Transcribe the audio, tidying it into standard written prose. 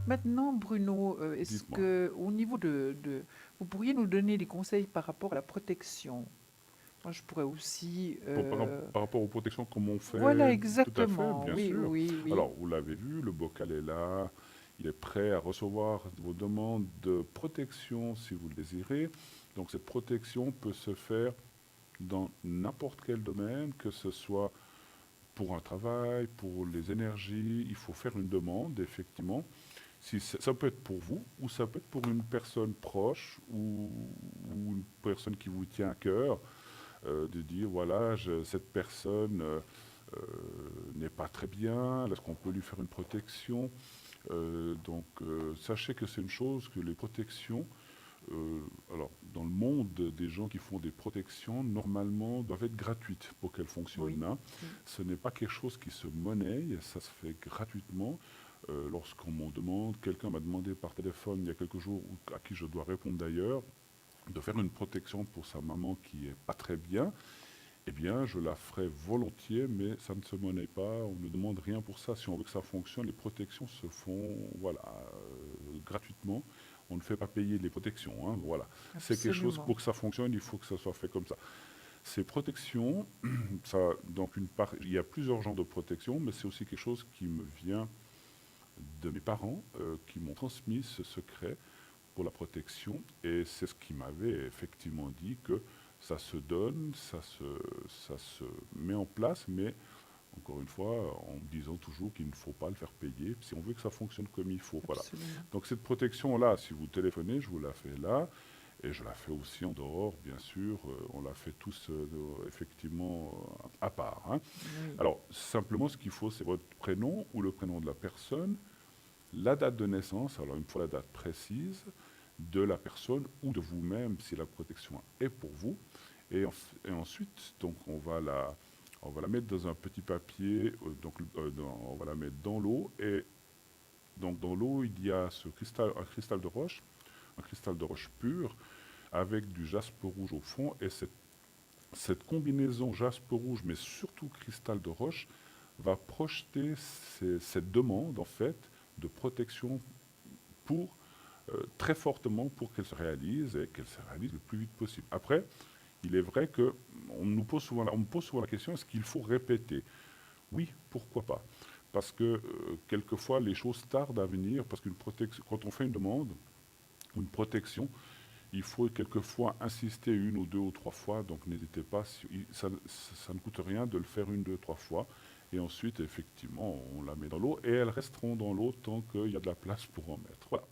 Maintenant, Bruno, est-ce Dites-moi. que au niveau vous pourriez nous donner des conseils par rapport à la protection? Moi, je pourrais aussi... Par rapport aux protections, comment on Voilà, fait? Tout à fait, exactement. bien Oui, sûr. oui, oui. Alors, vous l'avez vu, le bocal est là. Il est prêt à recevoir vos demandes de protection si vous le désirez. Donc, cette protection peut se faire dans n'importe quel domaine, que ce soit pour un travail, pour les énergies. Il faut faire une demande, effectivement. Si ça peut être pour vous ou ça peut être pour une personne proche ou une personne qui vous tient à cœur, de dire voilà, cette personne euh, n'est pas très bien, est-ce qu'on peut lui faire une protection? Sachez que c'est une chose que les protections, euh, alors dans le monde des gens qui font des protections, normalement doivent être gratuites pour qu'elles Oui, fonctionnent, hein. oui. Ce n'est pas quelque chose qui se monnaie, ça se fait gratuitement. Lorsqu'on m'en demande, quelqu'un m'a demandé par téléphone il y a quelques jours, à qui je dois répondre d'ailleurs, de faire une protection pour sa maman qui est pas très bien, eh bien, je la ferai volontiers, mais ça ne se monnaie pas, on ne demande rien pour ça. Si on veut que ça fonctionne, les protections se font, voilà, gratuitement. On ne fait pas payer les protections, hein, voilà. C'est quelque chose, Absolument. pour que ça fonctionne, il faut que ça soit fait comme ça. Ces protections, donc il y a plusieurs genres de protections, mais c'est aussi quelque chose qui me vient de mes parents, qui m'ont transmis ce secret pour la protection. Et c'est ce qui m'avait effectivement dit que ça se donne, ça se met en place, mais encore une fois, en me disant toujours qu'il ne faut pas le faire payer si on veut que ça fonctionne comme il faut. Voilà. Absolument. Donc cette protection-là, si vous téléphonez, je vous la fais là. Et je la fais aussi en dehors, bien sûr. On la fait tous effectivement à part, hein. Oui. Alors, simplement, ce qu'il faut, c'est votre prénom ou le prénom de la personne, la date de naissance, alors il me faut la date précise de la personne ou de vous-même si la protection est pour vous. Et ensuite, donc on va la mettre dans un petit papier, on va la mettre dans l'eau. Et donc dans l'eau, il y a un cristal de roche pur avec du jaspe rouge au fond. Et cette combinaison jaspe rouge, mais surtout cristal de roche, va projeter cette demande en fait de protection pour très fortement pour qu'elle se réalise et qu'elle se réalise le plus vite possible. Après, il est vrai que on me pose souvent la question, est-ce qu'il faut répéter? Oui, pourquoi pas? Parce que quelquefois les choses tardent à venir, parce qu'une protection, quand on fait une demande, une protection, il faut quelquefois insister une ou deux ou trois fois, donc n'hésitez pas, ça ne coûte rien de le faire une, deux, trois fois. Et ensuite, effectivement, on la met dans l'eau et elles resteront dans l'eau tant qu'il y a de la place pour en mettre. Voilà.